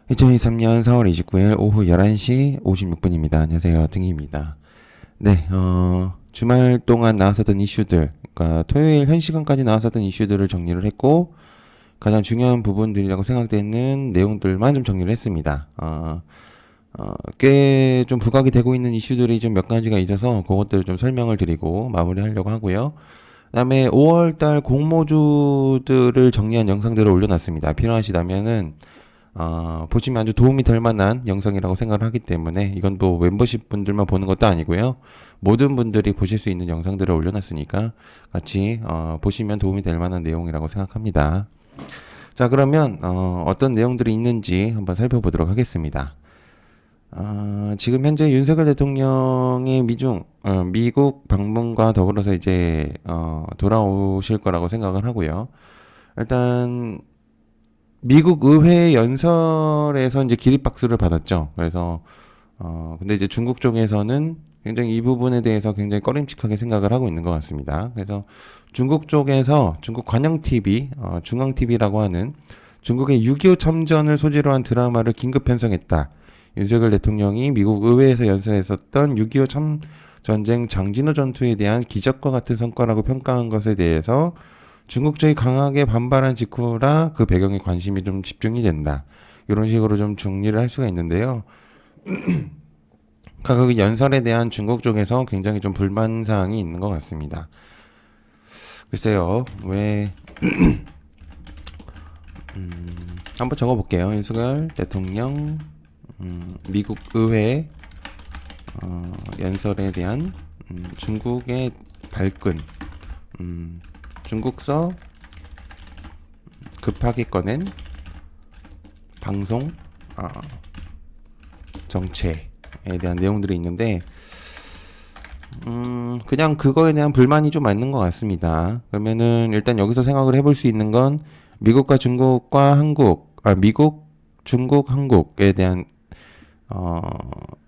2023년 4월 29일 오후 11시 56분입니다. 안녕하세요. 등희입니다. 네, 주말 동안 나왔었던 이슈들, 그러니까 토요일 현 시간까지 나왔었던 이슈들을 정리를 했고, 가장 중요한 부분들이라고 생각되는 내용들만 좀 정리를 했습니다. 꽤 좀 부각이 되고 있는 이슈들이 좀 몇 가지가 있어서 그것들을 좀 설명을 드리고 마무리하려고 하고요. 그다음에 5월달 공모주들을 정리한 영상들을 올려놨습니다. 필요하시다면은 보시면 아주 도움이 될 만한 영상이라고 생각을 하기 때문에 이건 또 멤버십 분들만 보는 것도 아니고요. 모든 분들이 보실 수 있는 영상들을 올려놨으니까 같이 보시면 도움이 될 만한 내용이라고 생각합니다. 자, 그러면 어떤 내용들이 있는지 한번 살펴보도록 하겠습니다. 지금 현재 윤석열 대통령의 미국 방문과 더불어서 이제 돌아오실 거라고 생각을 하고요. 일단 미국 의회 연설에서 이제 기립박수를 받았죠. 그래서 근데 이제 중국 쪽에서는 굉장히 이 부분에 대해서 굉장히 꺼림칙하게 생각을 하고 있는 것 같습니다. 그래서 중국 쪽에서 중국 관영 TV, 중앙 TV라고 하는 중국의 6.25 참전을 소재로 한 드라마를 긴급 편성했다. 윤석열 대통령이 미국 의회에서 연설했었던 6.25 전쟁 장진호 전투에 대한 기적과 같은 성과라고 평가한 것에 대해서 중국 쪽이 강하게 반발한 직후라 그 배경에 관심이 좀 집중이 된다. 이런 식으로 좀 정리를 할 수가 있는데요. 그 연설에 대한 중국 쪽에서 굉장히 좀 불만 사항이 있는 것 같습니다. 글쎄요, 왜 한번 적어볼게요. 윤석열 대통령 미국 의회 연설에 대한 중국의 발끈, 중국서 급하게 꺼낸 방송 정체에 대한 내용들이 있는데 그냥 그거에 대한 불만이 좀 있는 것 같습니다. 그러면은 일단 여기서 생각을 해볼 수 있는 건 미국과 중국과 미국, 중국, 한국에 대한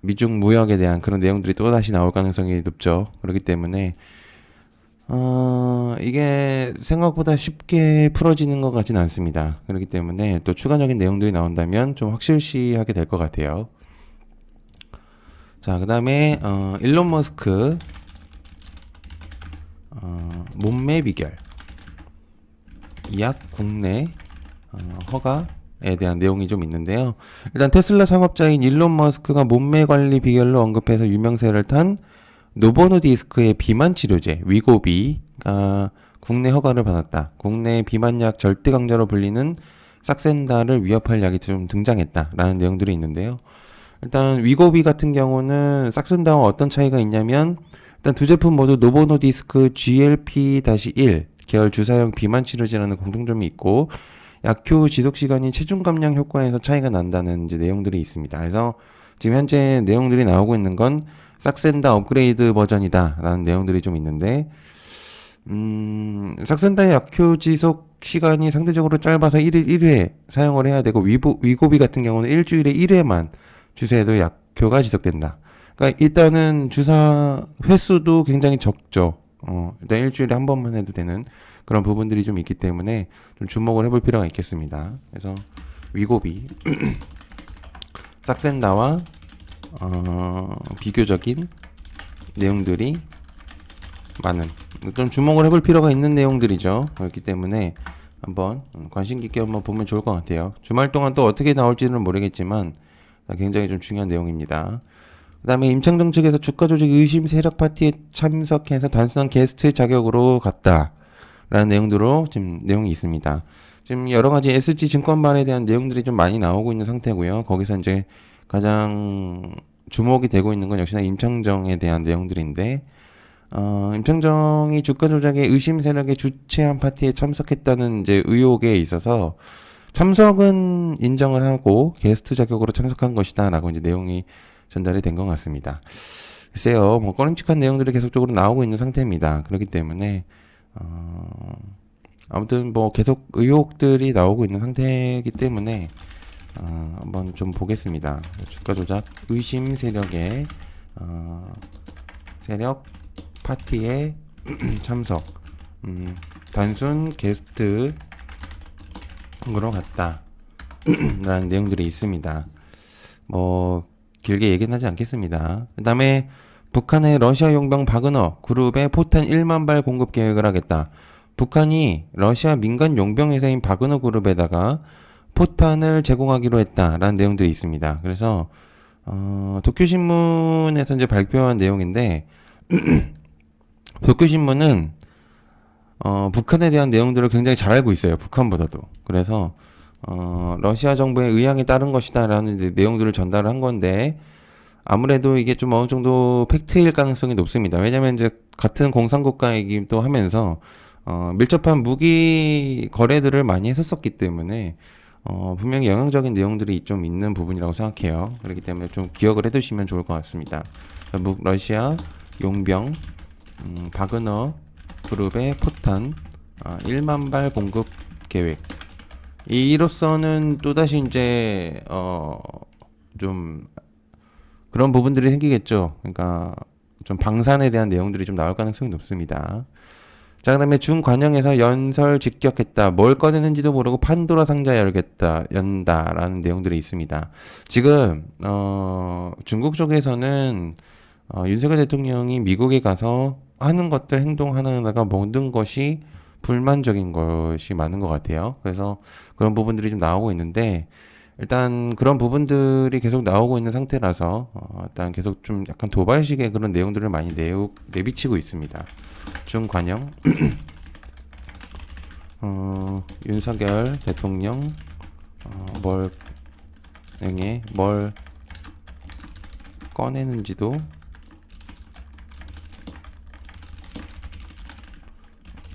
미중 무역에 대한 그런 내용들이 또다시 나올 가능성이 높죠. 그렇기 때문에 이게 생각보다 쉽게 풀어지는 것 같진 않습니다. 그렇기 때문에 또 추가적인 내용들이 나온다면 좀 확실시하게 될 것 같아요. 자, 그 다음에 일론 머스크 몸매 비결 이약 국내 허가에 대한 내용이 좀 있는데요. 일단 테슬라 창업자인 일론 머스크가 몸매 관리 비결로 언급해서 유명세를 탄 노보노디스크의 비만 치료제 위고비가 국내 허가를 받았다. 국내 비만약 절대 강자로 불리는 삭센다를 위협할 약이 좀 등장했다라는 내용들이 있는데요. 일단 위고비 같은 경우는 삭센다와 어떤 차이가 있냐면 일단 두 제품 모두 노보노디스크 GLP-1 계열 주사용 비만 치료제라는 공통점이 있고 약효 지속 시간이 체중 감량 효과에서 차이가 난다는 이제 내용들이 있습니다. 그래서 지금 현재 내용들이 나오고 있는 건 삭센다 업그레이드 버전이다라는 내용들이 좀 있는데 삭센다의 약효 지속 시간이 상대적으로 짧아서 1일 1회 사용을 해야 되고 위고비 같은 경우는 일주일에 1회만 주사해도 약효가 지속된다. 그러니까 일단은 주사 횟수도 굉장히 적죠. 일단 일주일에 한 번만 해도 되는 그런 부분들이 좀 있기 때문에 좀 주목을 해볼 필요가 있겠습니다. 그래서 위고비 삭센다와 비교적인 내용들이 많은 좀 주목을 해볼 필요가 있는 내용들이죠. 그렇기 때문에 한번 관심 깊게 한번 보면 좋을 것 같아요. 주말 동안 또 어떻게 나올지는 모르겠지만 굉장히 좀 중요한 내용입니다. 그 다음에 임창정 측에서 주가 조직 의심 세력 파티에 참석해서 단순한 게스트 자격으로 갔다라는 내용으로 지금 내용이 있습니다. 지금 여러 가지 SG 증권발에 대한 내용들이 좀 많이 나오고 있는 상태고요. 거기서 이제 가장 주목이 되고 있는 건 역시나 임창정에 대한 내용들인데, 임창정이 주가 조작의 의심 세력의 주최한 파티에 참석했다는 이제 의혹에 있어서 참석은 인정을 하고 게스트 자격으로 참석한 것이다라고 이제 내용이 전달이 된 것 같습니다. 글쎄요, 뭐 꺼림칙한 내용들이 계속적으로 나오고 있는 상태입니다. 그렇기 때문에 아무튼 뭐 계속 의혹들이 나오고 있는 상태이기 때문에 한번 좀 보겠습니다. 주가 조작 의심 세력의 세력 파티에 참석, 단순 게스트로 갔다. 라는 내용들이 있습니다. 뭐 길게 얘기는 하지 않겠습니다. 그 다음에 북한의 러시아 용병 바그너 그룹에 포탄 1만 발 공급 계획을 하겠다. 북한이 러시아 민간 용병 회사인 바그너 그룹에다가 포탄을 제공하기로 했다라는 내용들이 있습니다. 그래서 도쿄신문에서 이제 발표한 내용인데 도쿄신문은 북한에 대한 내용들을 굉장히 잘 알고 있어요. 북한보다도. 그래서 러시아 정부의 의향에 따른 것이다라는 내용들을 전달을 한 건데 아무래도 이게 좀 어느 정도 팩트일 가능성이 높습니다. 왜냐면 이제 같은 공산국가이기도 하면서 밀접한 무기 거래들을 많이 했었기 때문에 분명히 영향적인 내용들이 좀 있는 부분이라고 생각해요. 그렇기 때문에 좀 기억을 해두시면 좋을 것 같습니다. 러시아 용병 바그너 그룹의 포탄 1만 발 공급 계획. 이로서는 또다시 이제 좀 그런 부분들이 생기겠죠. 그러니까 좀 방산에 대한 내용들이 좀 나올 가능성이 높습니다. 자, 그다음에 중관영에서 연설 직격했다. 뭘 꺼내는지도 모르고 판도라 상자 연다라는 내용들이 있습니다. 지금 중국 쪽에서는 윤석열 대통령이 미국에 가서 하는 것들 행동하다가 모든 것이 불만적인 것이 많은 것 같아요. 그래서 그런 부분들이 좀 나오고 있는데 일단 그런 부분들이 계속 나오고 있는 상태라서 일단 계속 좀 약간 도발식의 그런 내용들을 많이 내비치고 있습니다. 중관영 윤석열 대통령 뭘 꺼내는지도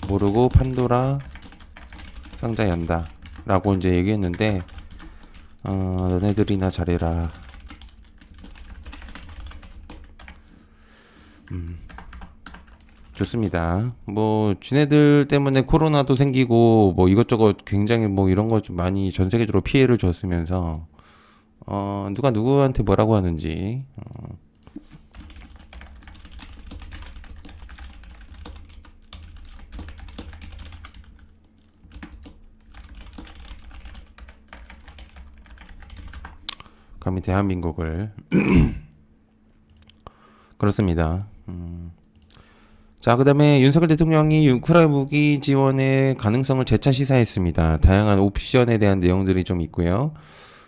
모르고 판도라 상자 연다 라고 이제 얘기했는데 너네들이나 잘해라. 좋습니다. 뭐 지네들 때문에 코로나도 생기고 뭐 이것저것 굉장히 뭐 이런 거 좀 많이 전 세계적으로 피해를 줬으면서 누가 누구한테 뭐라고 하는지 감히 대한민국을 그렇습니다. 자, 그 다음에 윤석열 대통령이 우크라이나 무기 지원의 가능성을 재차 시사했습니다. 다양한 옵션에 대한 내용들이 좀 있고요.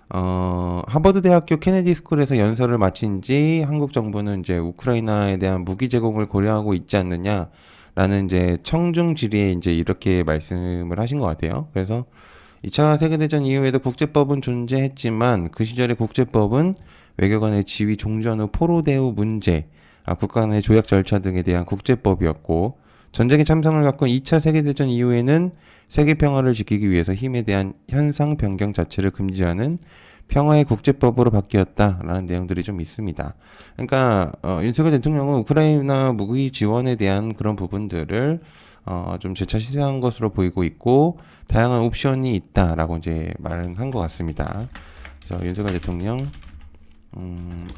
하버드 대학교 케네디 스쿨에서 연설을 마친 지 한국 정부는 이제 우크라이나에 대한 무기 제공을 고려하고 있지 않느냐라는 이제 청중 질의에 이제 이렇게 말씀을 하신 것 같아요. 그래서 2차 세계대전 이후에도 국제법은 존재했지만 그 시절의 국제법은 외교관의 지위 종전 후 포로대 후 문제, 국가 간의 조약 절차 등에 대한 국제법이었고 전쟁에 참석을 갖고 2차 세계대전 이후에는 세계 평화를 지키기 위해서 힘에 대한 현상 변경 자체를 금지하는 평화의 국제법으로 바뀌었다라는 내용들이 좀 있습니다. 그러니까 윤석열 대통령은 우크라이나 무기 지원에 대한 그런 부분들을 좀 재차 시사한 것으로 보이고 있고 다양한 옵션이 있다라고 이제 말을 한 것 같습니다. 그래서 윤석열 대통령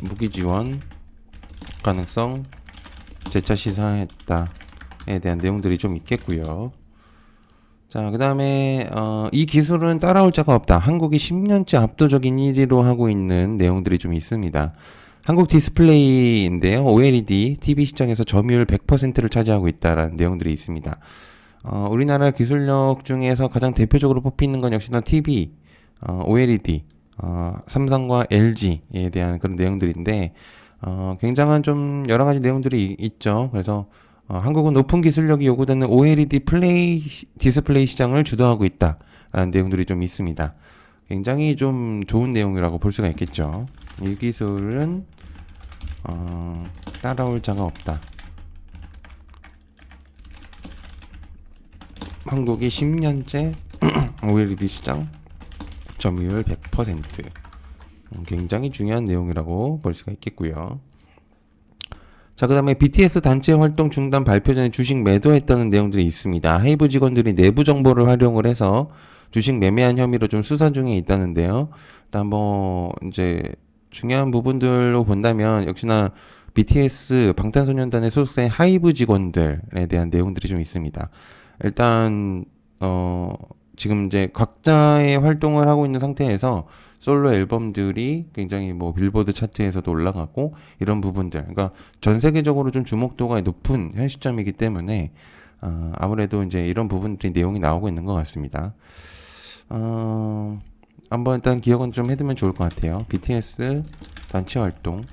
무기 지원 가능성 재차 시사했다에 대한 내용들이 좀 있겠고요. 자, 그 다음에 이 기술은 따라올 자가 없다. 한국이 10년째 압도적인 1위로 하고 있는 내용들이 좀 있습니다. 한국 디스플레이인데요. OLED TV 시장에서 점유율 100%를 차지하고 있다라는 내용들이 있습니다. 우리나라 기술력 중에서 가장 대표적으로 뽑히는 건 역시나 TV, OLED, 삼성과 LG에 대한 그런 내용들인데 굉장한 좀 여러 가지 내용들이 있죠. 그래서 한국은 높은 기술력이 요구되는 OLED 디스플레이 시장을 주도하고 있다라는 내용들이 좀 있습니다. 굉장히 좀 좋은 내용이라고 볼 수가 있겠죠. 이 기술은 따라올 자가 없다. 한국이 10년째 OLED 시장 점유율 100%. 굉장히 중요한 내용이라고 볼 수가 있겠고요. 자, 그 다음에 BTS 단체 활동 중단 발표 전에 주식 매도했다는 내용들이 있습니다. 하이브 직원들이 내부 정보를 활용을 해서 주식 매매한 혐의로 좀 수사 중에 있다는데요. 일단 뭐 이제 중요한 부분들로 본다면 역시나 BTS 방탄소년단의 소속사인 하이브 직원들에 대한 내용들이 좀 있습니다. 일단 지금 이제 각자의 활동을 하고 있는 상태에서 솔로 앨범들이 굉장히 뭐 빌보드 차트에서도 올라가고 이런 부분들, 그러니까 전 세계적으로 좀 주목도가 높은 현 시점이기 때문에 아무래도 이제 이런 부분들이 내용이 나오고 있는 것 같습니다. 한번 일단 기억은 좀 해두면 좋을 것 같아요. BTS 단체 활동,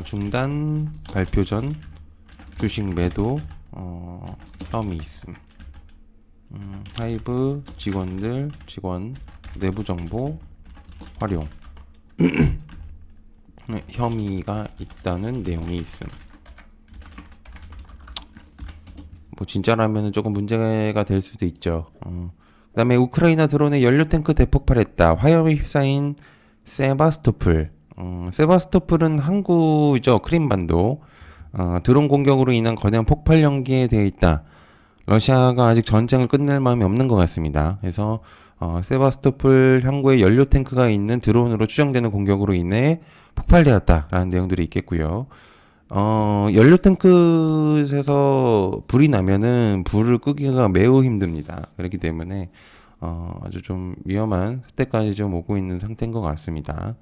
중단 발표 전 주식 매도, 혐의 있음, 하이브 직원 내부 정보 활용, 혐의가 있다는 내용이 있음. 뭐 진짜라면 조금 문제가 될 수도 있죠. 그다음에 우크라이나 드론에 연료 탱크 대폭발했다. 화염에 휩싸인 세바스토플. 세바스토플은 항구죠. 크림반도. 드론 공격으로 인한 거대한 폭발 연기에 되어 있다. 러시아가 아직 전쟁을 끝낼 마음이 없는 것 같습니다. 그래서 세바스토플 항구에 연료 탱크가 있는 드론으로 추정되는 공격으로 인해 폭발되었다라는 내용들이 있겠고요. 연료 탱크에서 불이 나면은 불을 끄기가 매우 힘듭니다. 그렇기 때문에 아주 좀 위험한 때까지 좀 오고 있는 상태인 것 같습니다.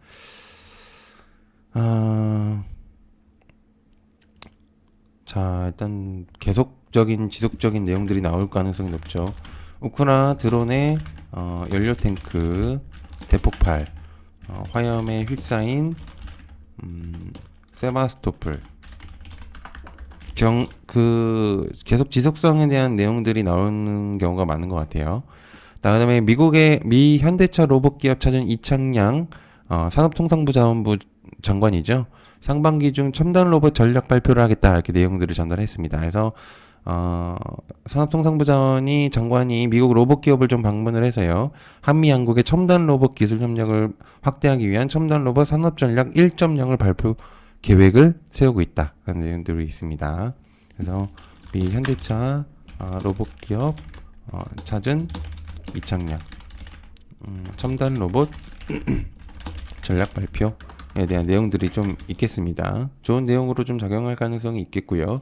자, 일단 지속적인 내용들이 나올 가능성이 높죠. 우크라이나 드론의 연료 탱크 대폭발, 화염에 휩싸인 세바스토플. 계속 지속성에 대한 내용들이 나오는 경우가 많은 것 같아요. 그다음에 미 현대차 로봇 기업 찾은 이창양 산업통상부 자원부 장관이죠. 상반기 중 첨단 로봇 전략 발표를 하겠다, 이렇게 내용들을 전달했습니다. 그래서 산업통상부 장관이 미국 로봇 기업을 좀 방문을 해서요, 한미 양국의 첨단 로봇 기술 협력을 확대하기 위한 첨단 로봇 산업 전략 1.0을 발표 계획을 세우고 있다라는 내용들이 있습니다. 그래서 미 현대차 로봇 기업 찾은 이창양 첨단 로봇 전략 발표에 대한 내용들이 좀 있겠습니다. 좋은 내용으로 좀 작용할 가능성이 있겠고요.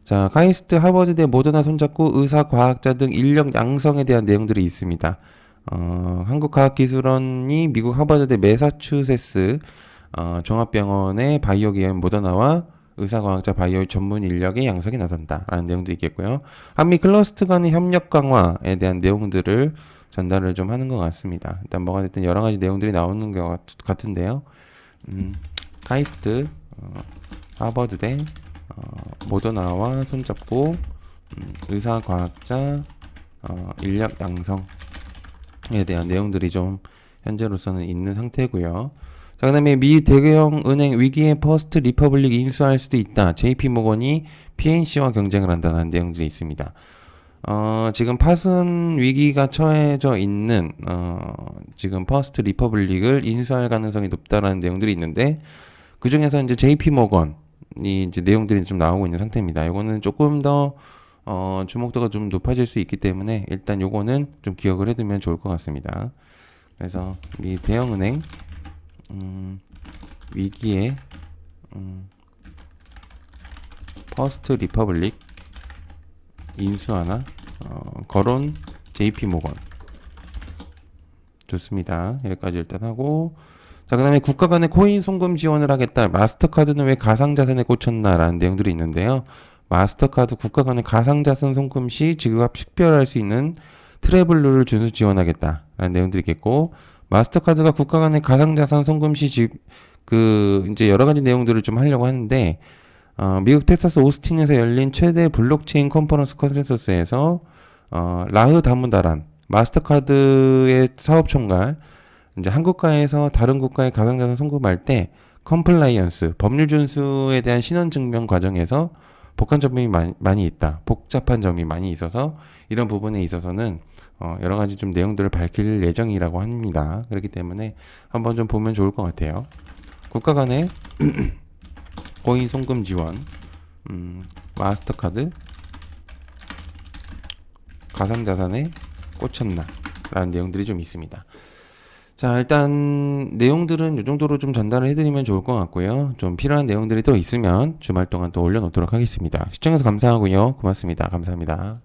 자, 카이스트, 하버드대, 모더나 손잡고 의사, 과학자 등 인력 양성에 대한 내용들이 있습니다. 한국과학기술원이 미국 하버드대 매사추세츠 종합병원의 바이오 기업 모더나와 의사과학자 바이오 전문 인력의 양성에 나선다라는 내용도 있겠고요. 한미 클러스터 간의 협력 강화에 대한 내용들을 전달을 좀 하는 것 같습니다. 일단 뭐가 됐든 여러 가지 내용들이 나오는 것 같은데요. 카이스트, 하버드대, 모더나와 손잡고 의사과학자 인력 양성에 대한 내용들이 좀 현재로서는 있는 상태고요. 자, 그다음에 미 대형 은행 위기에 퍼스트 리퍼블릭 인수할 수도 있다. JP모건이 PNC와 경쟁을 한다는 내용들이 있습니다. 지금 파산 위기가 처해져 있는 지금 퍼스트 리퍼블릭을 인수할 가능성이 높다라는 내용들이 있는데, 그 중에서 이제 JP모건이 이제 내용들이 좀 나오고 있는 상태입니다. 이거는 조금 더 주목도가 좀 높아질 수 있기 때문에 일단 요거는 좀 기억을 해두면 좋을 것 같습니다. 그래서 이 대형은행 위기에 퍼스트 리퍼블릭 인수하나, 거론 JP모건. 좋습니다. 여기까지 일단 하고, 자, 그 다음에 국가 간의 코인 송금 지원을 하겠다. 마스터카드는 왜 가상자산에 꽂혔나 라는 내용들이 있는데요. 마스터카드 국가 간의 가상자산 송금 시 지급 식별할 수 있는 트래블룰을 준수 지원하겠다 라는 내용들이 있겠고, 마스터카드가 국가 간의 가상자산 송금 시 이제 여러 가지 내용들을 좀 하려고 하는데, 미국 텍사스 오스틴에서 열린 최대 블록체인 컨퍼런스 컨센서스에서 라흐 다문다란 마스터카드의 사업총괄, 이제 한국가에서 다른 국가의 가상자산 송금할 때 컴플라이언스 법률 준수에 대한 신원 증명 과정에서 복잡한 점이 많이 있어서 이런 부분에 있어서는 여러 가지 좀 내용들을 밝힐 예정이라고 합니다. 그렇기 때문에 한번 좀 보면 좋을 것 같아요. 국가 간의 코인 송금 지원, 마스터카드 가상자산에 꽂혔나 라는 내용들이 좀 있습니다. 자, 일단 내용들은 이 정도로 좀 전달을 해드리면 좋을 것 같고요. 좀 필요한 내용들이 또 있으면 주말 동안 또 올려놓도록 하겠습니다. 시청해서 감사하고요. 고맙습니다. 감사합니다.